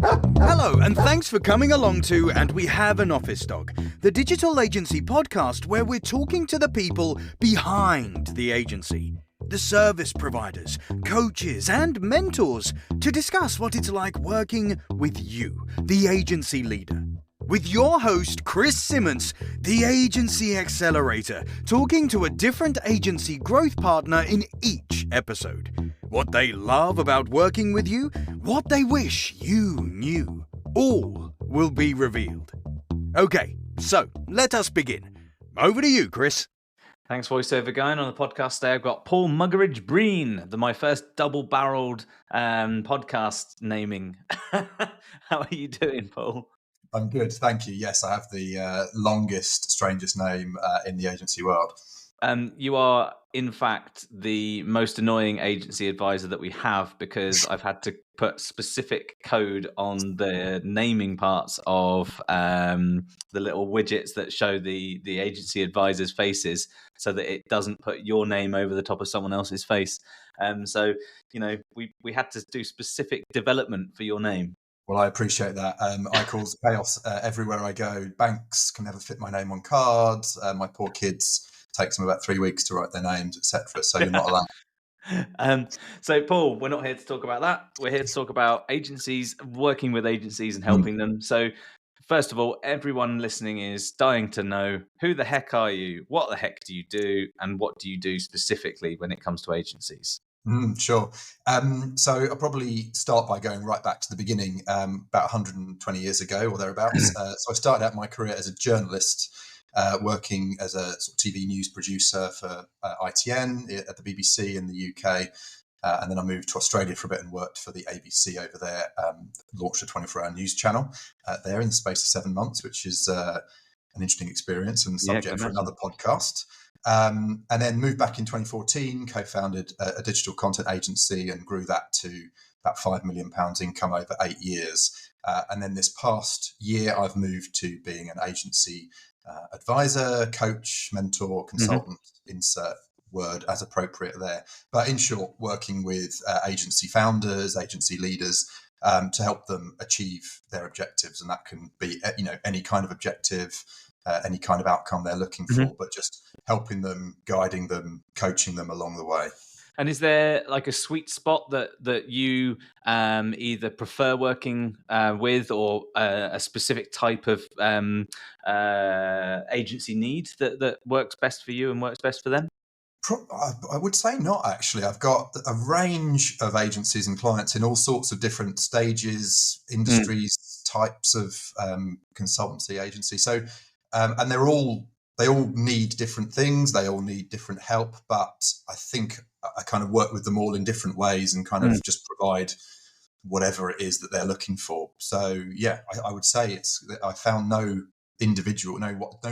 Hello, and thanks for coming along to And We Have an Office Dog, the digital agency podcast where we're talking to the people behind the agency, the service providers, coaches, and mentors to discuss what it's like working with you, the agency leader. With your host, Chris Simmons, the Agency Accelerator, talking to a different agency growth partner in each episode. What they love about working with you, what they wish you knew. All will be revealed. Okay, so let us begin. Over to you, Chris. Thanks, voiceover guy. And on the podcast today, I've got Paul Muggeridge-Breene, my first double-barreled podcast naming. How are you doing, Paul? I'm good, thank you. Yes, I have the longest, strangest name in the agency world. You are, in fact, the most annoying agency advisor that we have, because I've had to put specific code on the naming parts of the little widgets that show the agency advisors' faces, so that it doesn't put your name over the top of someone else's face. So, you know, we had to do specific development for your name. Well, I appreciate that. I cause chaos everywhere I go. Banks can never fit my name on cards. My poor kids takes them about 3 weeks to write their names, etc. So you're not allowed. So, Paul, we're not here to talk about that. We're here to talk about agencies, working with agencies and helping them. So, first of all, everyone listening is dying to know, who the heck are you? What the heck do you do? And what do you do specifically when it comes to agencies? Sure. So I'll probably start by going right back to the beginning, about 120 years ago or thereabouts. So I started out my career as a journalist, working as a sort of TV news producer for ITN at the BBC in the UK. And then I moved to Australia for a bit and worked for the ABC over there, launched a 24-hour news channel there in the space of 7 months, which is an interesting experience and subject for another podcast. And then moved back in 2014, co-founded a digital content agency and grew that to about £5 million income over 8 years. And then this past year, I've moved to being an agency advisor, coach, mentor, consultant, insert word as appropriate there. But in short, working with agency founders, agency leaders to help them achieve their objectives. And that can be, any kind of objective, any kind of outcome they're looking for, but just helping them, guiding them, coaching them along the way. And is there like a sweet spot that you either prefer working with, or a specific type of agency need that works best for you and works best for them? I would say not, actually. I've got a range of agencies and clients in all sorts of different stages, industries, types of consultancy agencies. So, and they all need different things. They all need different help, but I think I kind of work with them all in different ways and kind of just provide whatever it is that they're looking for. So yeah, I would say I found no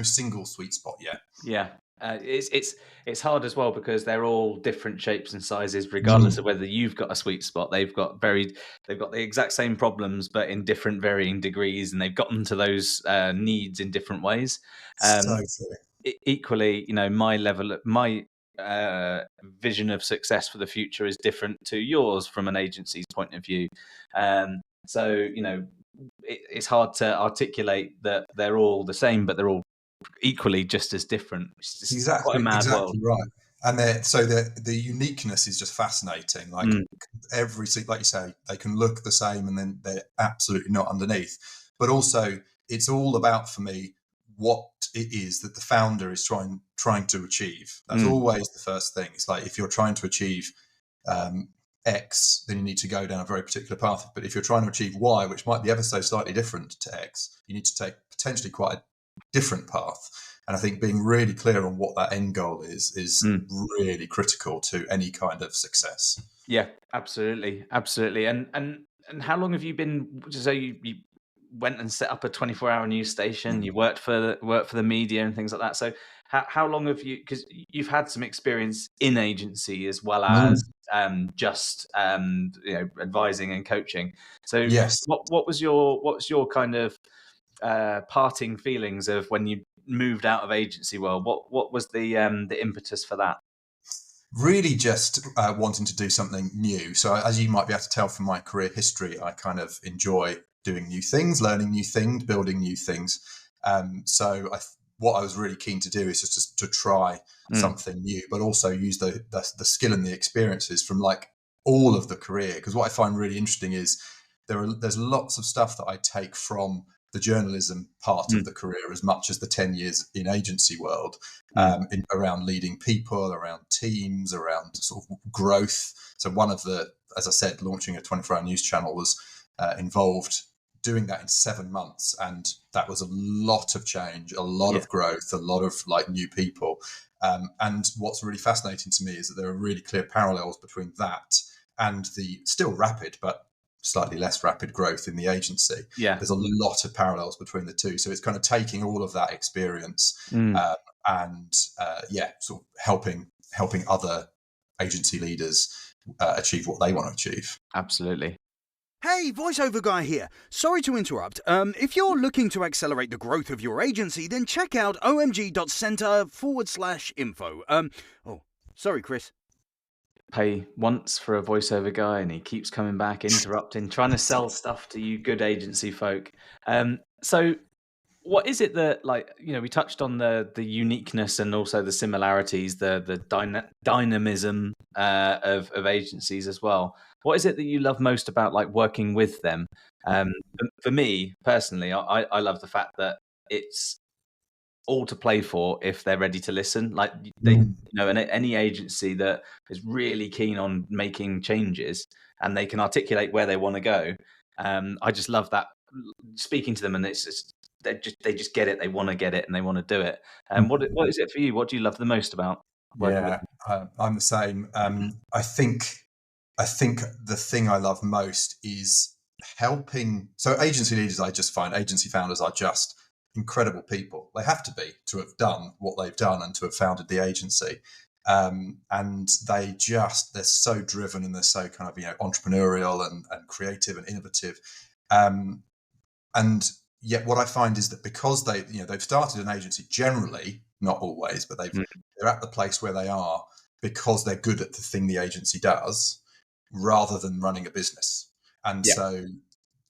single sweet spot yet. Yeah. It's hard as well, because they're all different shapes and sizes, regardless of whether you've got a sweet spot. They've got the exact same problems, but in different varying degrees, and they've gotten to those needs in different ways. Equally, my vision of success for the future is different to yours from an agency's point of view. So it's hard to articulate that they're all the same, but they're all equally just as different. It's just exactly, quite a mad world. Right. And the uniqueness is just fascinating. Like like you say, they can look the same and then they're absolutely not underneath. But also, it's all about, for me, what it is that the founder is trying to achieve. That's always the first thing. It's like, if you're trying to achieve X, then you need to go down a very particular path. But if you're trying to achieve Y, which might be ever so slightly different to X, you need to take potentially quite a different path. And I think being really clear on what that end goal is really critical to any kind of success. Yeah, absolutely. And how long have you been? So you went and set up a 24-hour news station. You worked for the media and things like that. So how long have you? Because you've had some experience in agency as well as just advising and coaching. So yes, what was your kind of parting feelings of when you moved out of agency world? What was the impetus for that? Really just wanting to do something new. So as you might be able to tell from my career history, I kind of enjoy doing new things, learning new things, building new things. So what I was really keen to do is just to try something new, but also use the skill and the experiences from like all of the career. Because what I find really interesting is there's lots of stuff that I take from the journalism part of the career as much as the 10 years in agency world, around leading people, around teams, around sort of growth. So one of the, as I said, launching a 24-hour news channel was involved doing that in 7 months, and that was a lot of change, a lot of growth, a lot of like new people. And what's really fascinating to me is that there are really clear parallels between that and the still rapid but slightly less rapid growth in the agency. There's a lot of parallels between the two, so it's kind of taking all of that experience and sort of helping other agency leaders achieve what they want to achieve. Absolutely. Hey, voiceover guy here. Sorry to interrupt. If you're looking to accelerate the growth of your agency, then check out omg.center/info. Sorry, Chris. Pay once for a voiceover guy and he keeps coming back, interrupting, trying to sell stuff to you good agency folk. So what is it that, like, we touched on the uniqueness and also the similarities, the dynamism of agencies as well. What is it that you love most about like working with them? For me personally, I love the fact that it's all to play for if they're ready to listen. Like and any agency that is really keen on making changes and they can articulate where they want to go. I just love that, speaking to them, and it's just, they just get it. They want to get it and they want to do it. And what is it for you? What do you love the most about working with them? I'm the same. I think the thing I love most is helping. So agency leaders, I just find agency founders are just incredible people. They have to be to have done what they've done and to have founded the agency. And they're so driven and they're so kind of entrepreneurial and creative and innovative. And yet what I find is that because they've started an agency, generally, not always, but they're at the place where they are because they're good at the thing the agency does rather than running a business. And so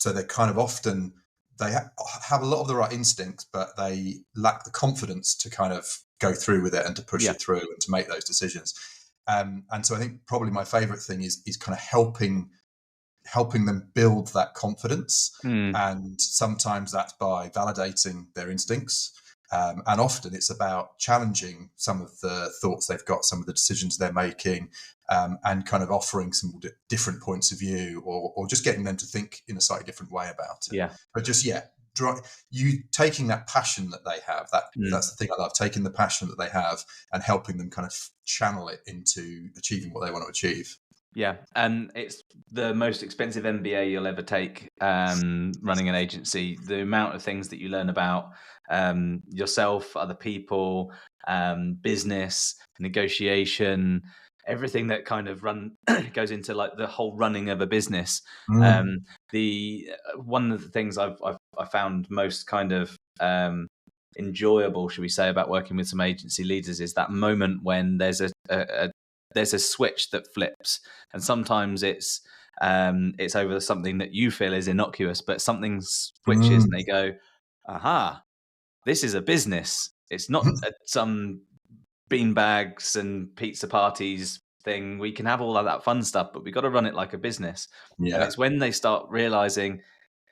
they're kind of often, they have a lot of the right instincts, but they lack the confidence to kind of go through with it and to push it through and to make those decisions. And so I think probably my favorite thing is kind of helping them build that confidence. And sometimes that's by validating their instincts. And often it's about challenging some of the thoughts they've got, some of the decisions they're making, and kind of offering some different points of view, or just getting them to think in a slightly different way about it. But just, you taking that passion that they have, that's the thing I love, taking the passion that they have and helping them kind of channel it into achieving what they want to achieve. Yeah, and it's the most expensive MBA you'll ever take, running an agency. The amount of things that you learn about yourself, other people, business, negotiation, everything that kind of goes into like the whole running of a business. The one of the things I found most kind of enjoyable, should we say, about working with some agency leaders is that moment when there's a switch that flips, and sometimes it's over something that you feel is innocuous, but something switches and they go, aha, this is a business. It's not some beanbags and pizza parties thing. We can have all of that fun stuff, but we got to run it like a business. And it's when they start realizing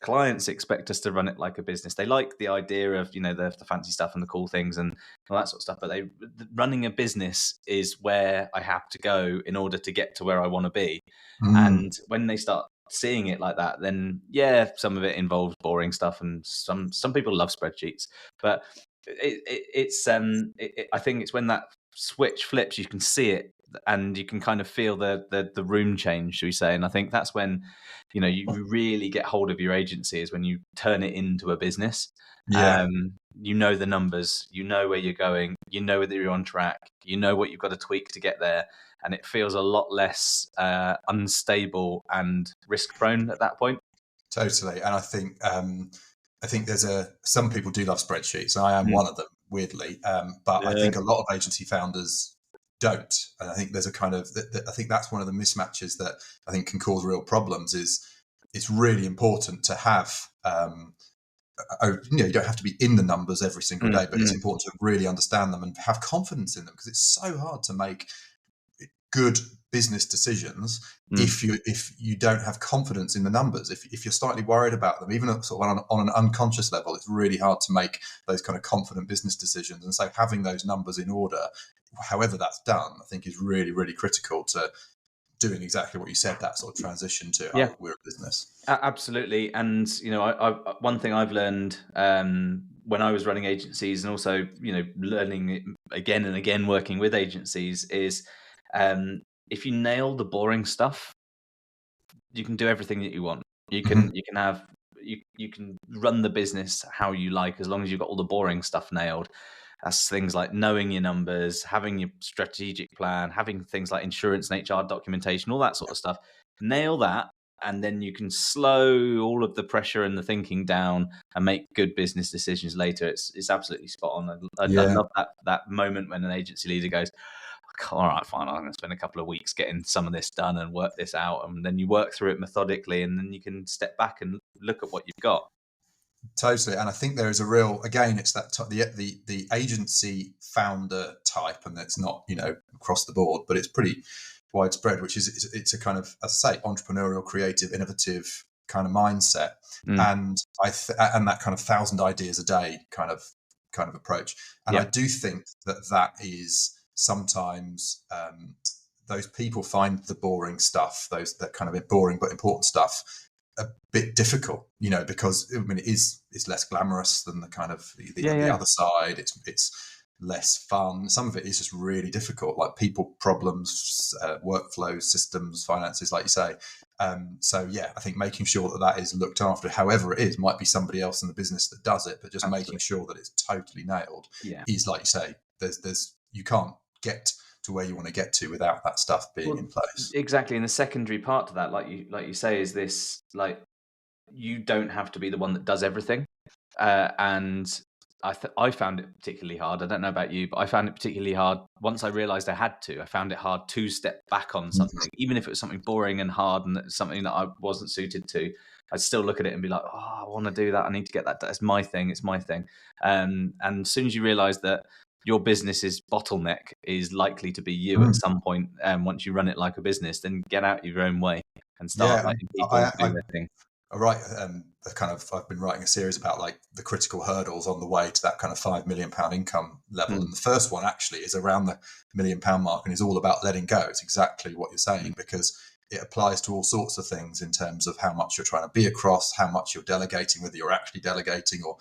clients expect us to run it like a business. They like the idea of the fancy stuff and the cool things and all that sort of stuff, but running a business is where I have to go in order to get to where I want to be. And when they start seeing it like that, then some of it involves boring stuff, and some people love spreadsheets, but I think it's when that switch flips, you can see it and you can kind of feel the room change, should we say. And I think that's when you really get hold of your agency, is when you turn it into a business. The numbers, where you're going, whether you're on track, what you've got to tweak to get there, and it feels a lot less unstable and risk prone at that point. Totally. And I think there's some people do love spreadsheets, and I am one of them, weirdly. But I think a lot of agency founders don't. And I think there's a kind of, I think that's one of the mismatches that I think can cause real problems, is it's really important to have. You don't have to be in the numbers every single day, but it's important to really understand them and have confidence in them, because it's so hard to make good business decisions if you don't have confidence in the numbers. If you're slightly worried about them, even sort of on an unconscious level, it's really hard to make those kind of confident business decisions. And so having those numbers in order, however that's done, I think is really, really critical to doing exactly what you said, that sort of transition to we're a business. Absolutely. And I one thing I've learned when I was running agencies, and also learning it again and again working with agencies, is if you nail the boring stuff, you can do everything that you want. You can you can run the business how you like, as long as you've got all the boring stuff nailed. That's things like knowing your numbers, having your strategic plan, having things like insurance and HR documentation, all that sort of stuff. Nail that, and then you can slow all of the pressure and the thinking down and make good business decisions later. It's absolutely spot on. I love that moment when an agency leader goes, all right, fine, I'm going to spend a couple of weeks getting some of this done and work this out. And then you work through it methodically, and then you can step back and look at what you've got. Totally. And I think there is a real, again, it's that the agency founder type, and it's not, across the board, but it's pretty widespread, which is it's a kind of, as I say, entrepreneurial, creative, innovative kind of mindset. And and that kind of 1,000 ideas a day kind of approach. And I do think that is sometimes those people find the boring stuff, that kind of boring but important stuff, a bit difficult, because it is less glamorous than the kind of the other side. It's less fun. Some of it is just really difficult, like people problems, workflows, systems, finances, like you say. So I think making sure that is looked after, however it is, might be somebody else in the business that does it, but just making sure that it's totally nailed is, like you say, there's you can't get to where you want to get to without that stuff being in place. Exactly. And the secondary part to that, like you say, is this, like, you don't have to be the one that does everything. And I found it particularly hard. I don't know about you, but I found it particularly hard once I realized I had to. I found it hard to step back on something, even if it was something boring and hard and something that I wasn't suited to. I'd still look at it and be like, oh, I want to do that. I need to get that. It's my thing. It's my thing. And as soon as you realize that your business's bottleneck is likely to be you at some point, once you run it like a business, then get out your own way and start letting people do their thing. I've been writing a series about like the critical hurdles on the way to that kind of £5 million income level. And the first one actually is around the £1 million mark and is all about letting go. It's exactly what you're saying, because it applies to all sorts of things in terms of how much you're trying to be across, how much you're delegating, whether you're actually delegating or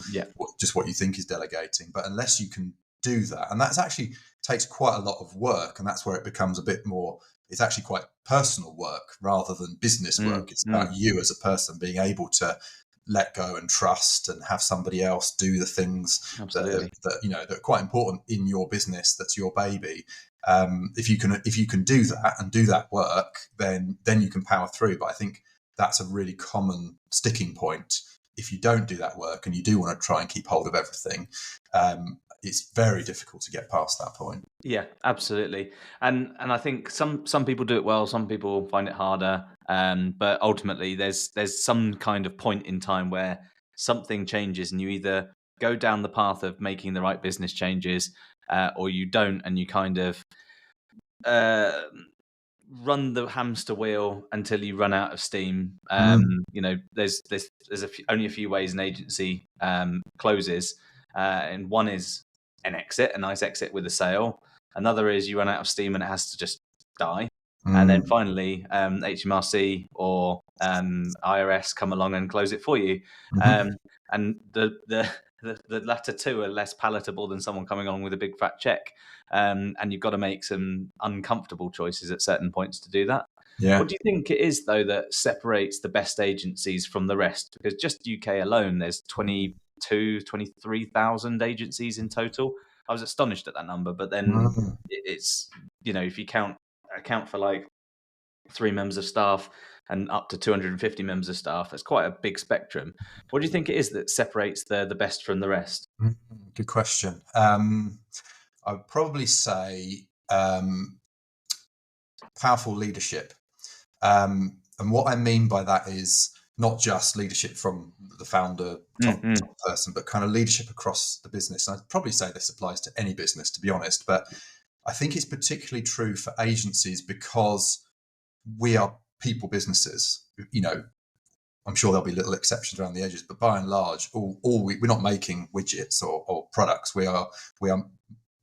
just what you think is delegating. But unless you can do that, and that's actually takes quite a lot of work, and that's where it becomes a bit more, it's actually quite personal work rather than business work. It's about you as a person being able to let go and trust and have somebody else do the things that are quite important in your business. That's your baby. If you can do that and do that work, then you can power through. But I think that's a really common sticking point. If you don't do that work and you do want to try and keep hold of everything, it's very difficult to get past that point. Yeah, absolutely. And I think some people do it well, some people find it harder. But ultimately there's some kind of point in time where something changes, and you either go down the path of making the right business changes, or you don't, and you kind of run the hamster wheel until you run out of steam. There's only a few ways an agency closes, and one is an exit, a nice exit with a sale. Another is you run out of steam and it has to just die. And then finally, HMRC or IRS come along and close it for you. And the latter two are less palatable than someone coming on with a big fat check. And you've got to make some uncomfortable choices at certain points to do that. Yeah. What do you think it is, though, that separates the best agencies from the rest? Because just UK alone, there's 23,000 agencies in total. I was astonished at that number, but then it's, if you account for like 3 members of staff and up to 250 members of staff, that's quite a big spectrum. What do you think it is that separates the best from the rest? Good question. I would probably say powerful leadership. And what I mean by that is not just leadership from the founder, top person, but kind of leadership across the business. And I'd probably say this applies to any business, to be honest, but I think it's particularly true for agencies because we are people businesses. You know, I'm sure there'll be little exceptions around the edges, but by and large, we're not making widgets or products. We are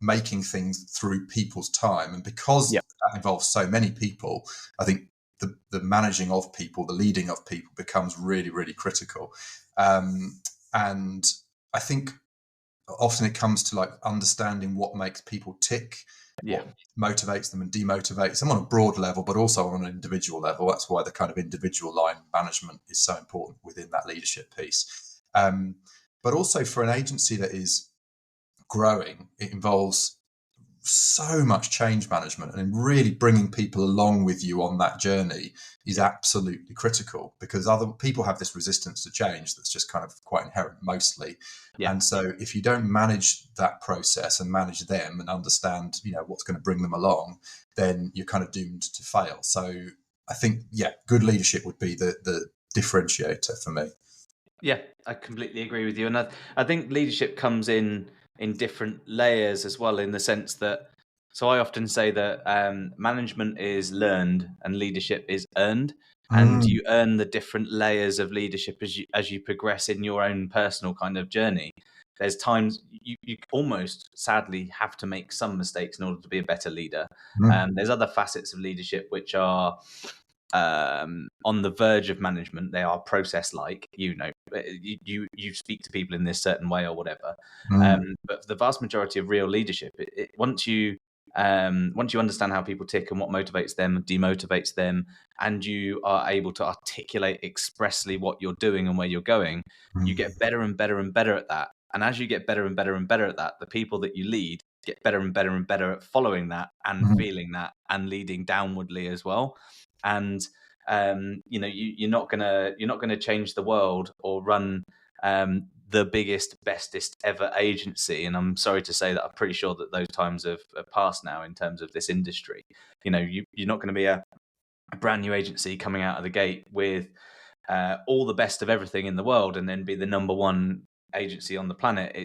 making things through people's time, and because that involves so many people, I think the managing of people, the leading of people, becomes really, really critical. And I think often it comes to like understanding what makes people tick, what motivates them and demotivates them on a broad level, but also on an individual level. That's why the kind of individual line management is so important within that leadership piece. But also for an agency that is growing, it involves so much change management, and really bringing people along with you on that journey is absolutely critical, because other people have this resistance to change that's just kind of quite inherent mostly. And so if you don't manage that process and manage them and understand, you know, what's going to bring them along, then you're kind of doomed to fail. So I think, good leadership would be the differentiator for me. Yeah, I completely agree with you. And I think leadership comes in different layers as well, in the sense that, so I often say that management is learned and leadership is earned. And you earn the different layers of leadership as you progress in your own personal kind of journey. There's times you almost sadly have to make some mistakes in order to be a better leader. There's other facets of leadership which are on the verge of management. They are process like, you know, you speak to people in this certain way or whatever. But the vast majority of real leadership, once you understand how people tick and what motivates them, demotivates them, and you are able to articulate expressly what you're doing and where you're going, you get better and better and better at that. And as you get better and better and better at that, the people that you lead get better and better and better at following that and feeling that and leading downwardly as well. And you know, you're not gonna change the world or run the biggest, bestest ever agency. And I'm sorry to say that I'm pretty sure that those times have passed now in terms of this industry. You know, you're not going to be a brand new agency coming out of the gate with all the best of everything in the world and then be the number one agency on the planet.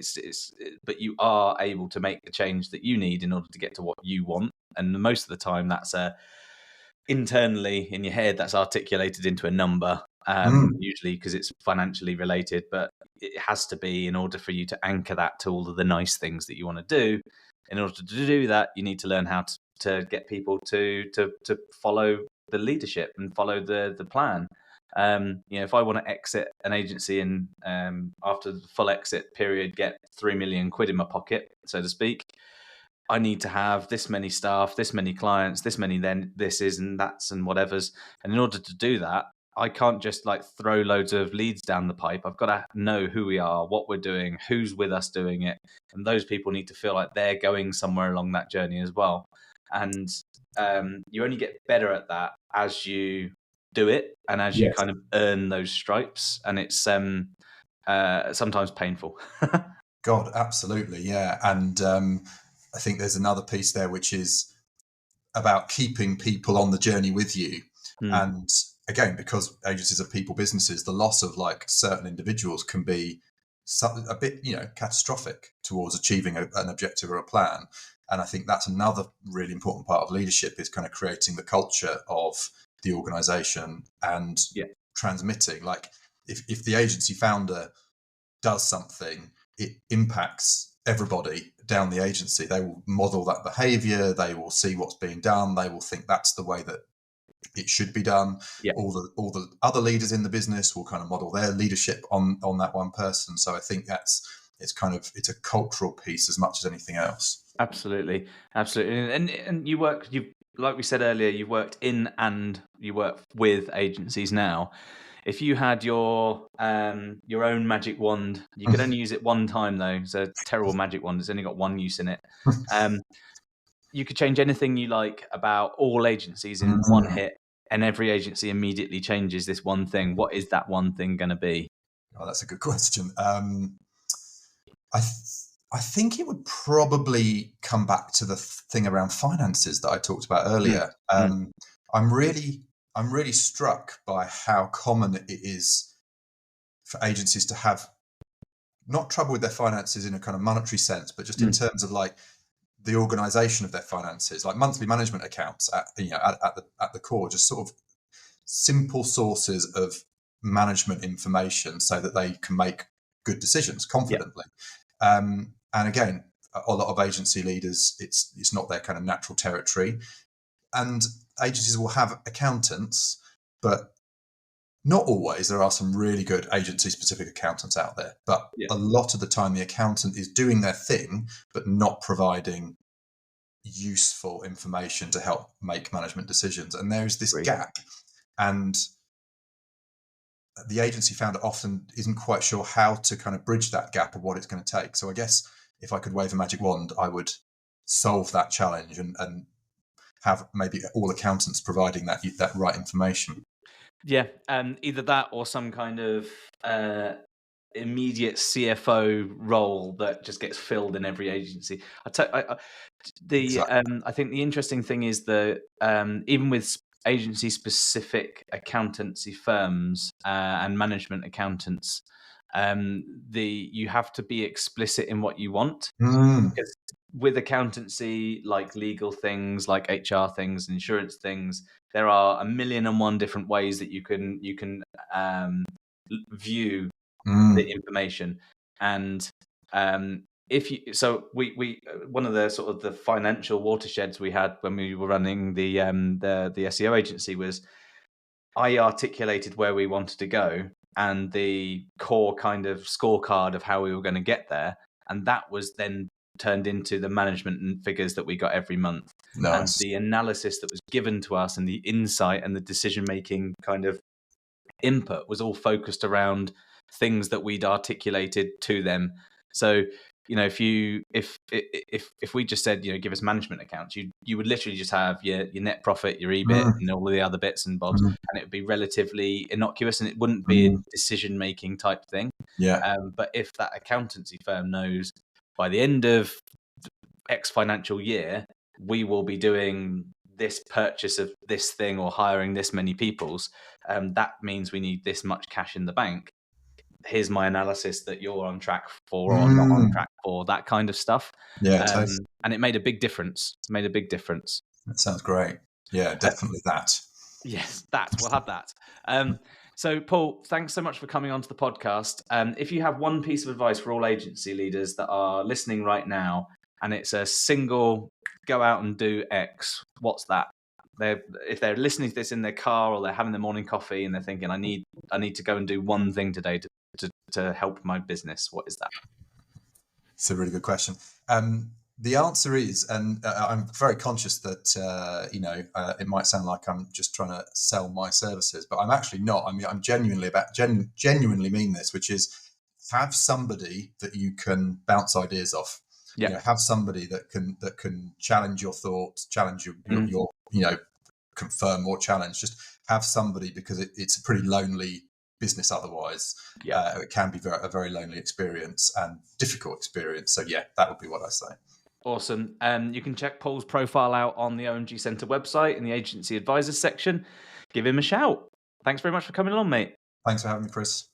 But you are able to make the change that you need in order to get to what you want. And most of the time that's internally in your head, that's articulated into a number, usually because it's financially related, but it has to be, in order for you to anchor that to all of the nice things that you want to do. In order to do that, you need to learn how to get people to follow the leadership and follow the plan. You know, if I want to exit an agency and after the full exit period get 3 million quid in my pocket, so to speak, I need to have this many staff, this many clients, this many then this is and that's and whatever's. And in order to do that, I can't just like throw loads of leads down the pipe. I've got to know who we are, what we're doing, who's with us doing it. And those people need to feel like they're going somewhere along that journey as well. And you only get better at that as you do it and as you kind of earn those stripes. And it's sometimes painful. God, absolutely. Yeah. And I think there's another piece there, which is about keeping people on the journey with you. And again, because agencies are people businesses, the loss of like certain individuals can be a bit, you know, catastrophic towards achieving an objective or a plan. And I think that's another really important part of leadership, is kind of creating the culture of the organization and transmitting. Like if the agency founder does something, it impacts everybody down the agency. They will model that behavior. They will see what's being done. They will think that's the way that it should be done. All the other leaders in the business will kind of model their leadership on that one person. So I think it's a cultural piece as much as anything else. Absolutely. And you like we said earlier, you worked in and you work with agencies now. If you had your own magic wand, you could only use it one time though. It's a terrible magic wand. It's only got one use in it. You could change anything you like about all agencies in one hit, and every agency immediately changes this one thing. What is that one thing going to be? Oh, that's a good question. I think it would probably come back to the thing around finances that I talked about earlier. I'm really I'm really struck by how common it is for agencies to have not trouble with their finances in a kind of monetary sense, but just in terms of like the organization of their finances, like monthly management accounts at the core, just sort of simple sources of management information so that they can make good decisions confidently. And again, a lot of agency leaders, it's not their kind of natural territory. And agencies will have accountants, but not always. There are some really good agency-specific accountants out there, but a lot of the time the accountant is doing their thing, but not providing useful information to help make management decisions. And there is this gap. And the agency founder often isn't quite sure how to kind of bridge that gap of what it's going to take. So I guess if I could wave a magic wand, I would solve that challenge and have maybe all accountants providing that right information. Yeah, either that or some kind of immediate CFO role that just gets filled in every agency. I think the interesting thing is that even with agency-specific accountancy firms and management accountants, you have to be explicit in what you want. Because with accountancy, like legal things, like HR things, insurance things, there are 1,000,001 different ways that you can view the information. And we one of the sort of the financial watersheds we had when we were running the SEO agency was I articulated where we wanted to go and the core kind of scorecard of how we were going to get there, and that was then turned into the management figures that we got every month. Nice. And the analysis that was given to us and the insight and the decision-making kind of input was all focused around things that we'd articulated to them. So, if we just said, give us management accounts, you would literally just have your net profit, your EBIT, and all of the other bits and bobs, and it would be relatively innocuous, and it wouldn't be a decision-making type thing. But if that accountancy firm knows by the end of X financial year, we will be doing this purchase of this thing or hiring this many peoples, that means we need this much cash in the bank. Here's my analysis that you're on track for or not on track for, that kind of stuff. Totally. And it made a big difference. That sounds great. Yeah, definitely that. Yes, we'll have that. So, Paul, thanks so much for coming onto the podcast. If you have one piece of advice for all agency leaders that are listening right now, and it's a single go out and do X, what's that? If they're listening to this in their car or they're having their morning coffee and they're thinking, I need to go and do one thing today to help my business, what is that? It's a really good question. The answer is, and I'm very conscious that it might sound like I'm just trying to sell my services, but I'm actually not. I mean, I'm genuinely mean this, which is have somebody that you can bounce ideas off. Have somebody that can challenge your thoughts, challenge your confirm or challenge. Just have somebody, because it's a pretty lonely business otherwise. It can be a very lonely experience and difficult experience. So that would be what I say. Awesome. You can check Paul's profile out on the OMG Centre website in the agency advisors section. Give him a shout. Thanks very much for coming along, mate. Thanks for having me, Chris.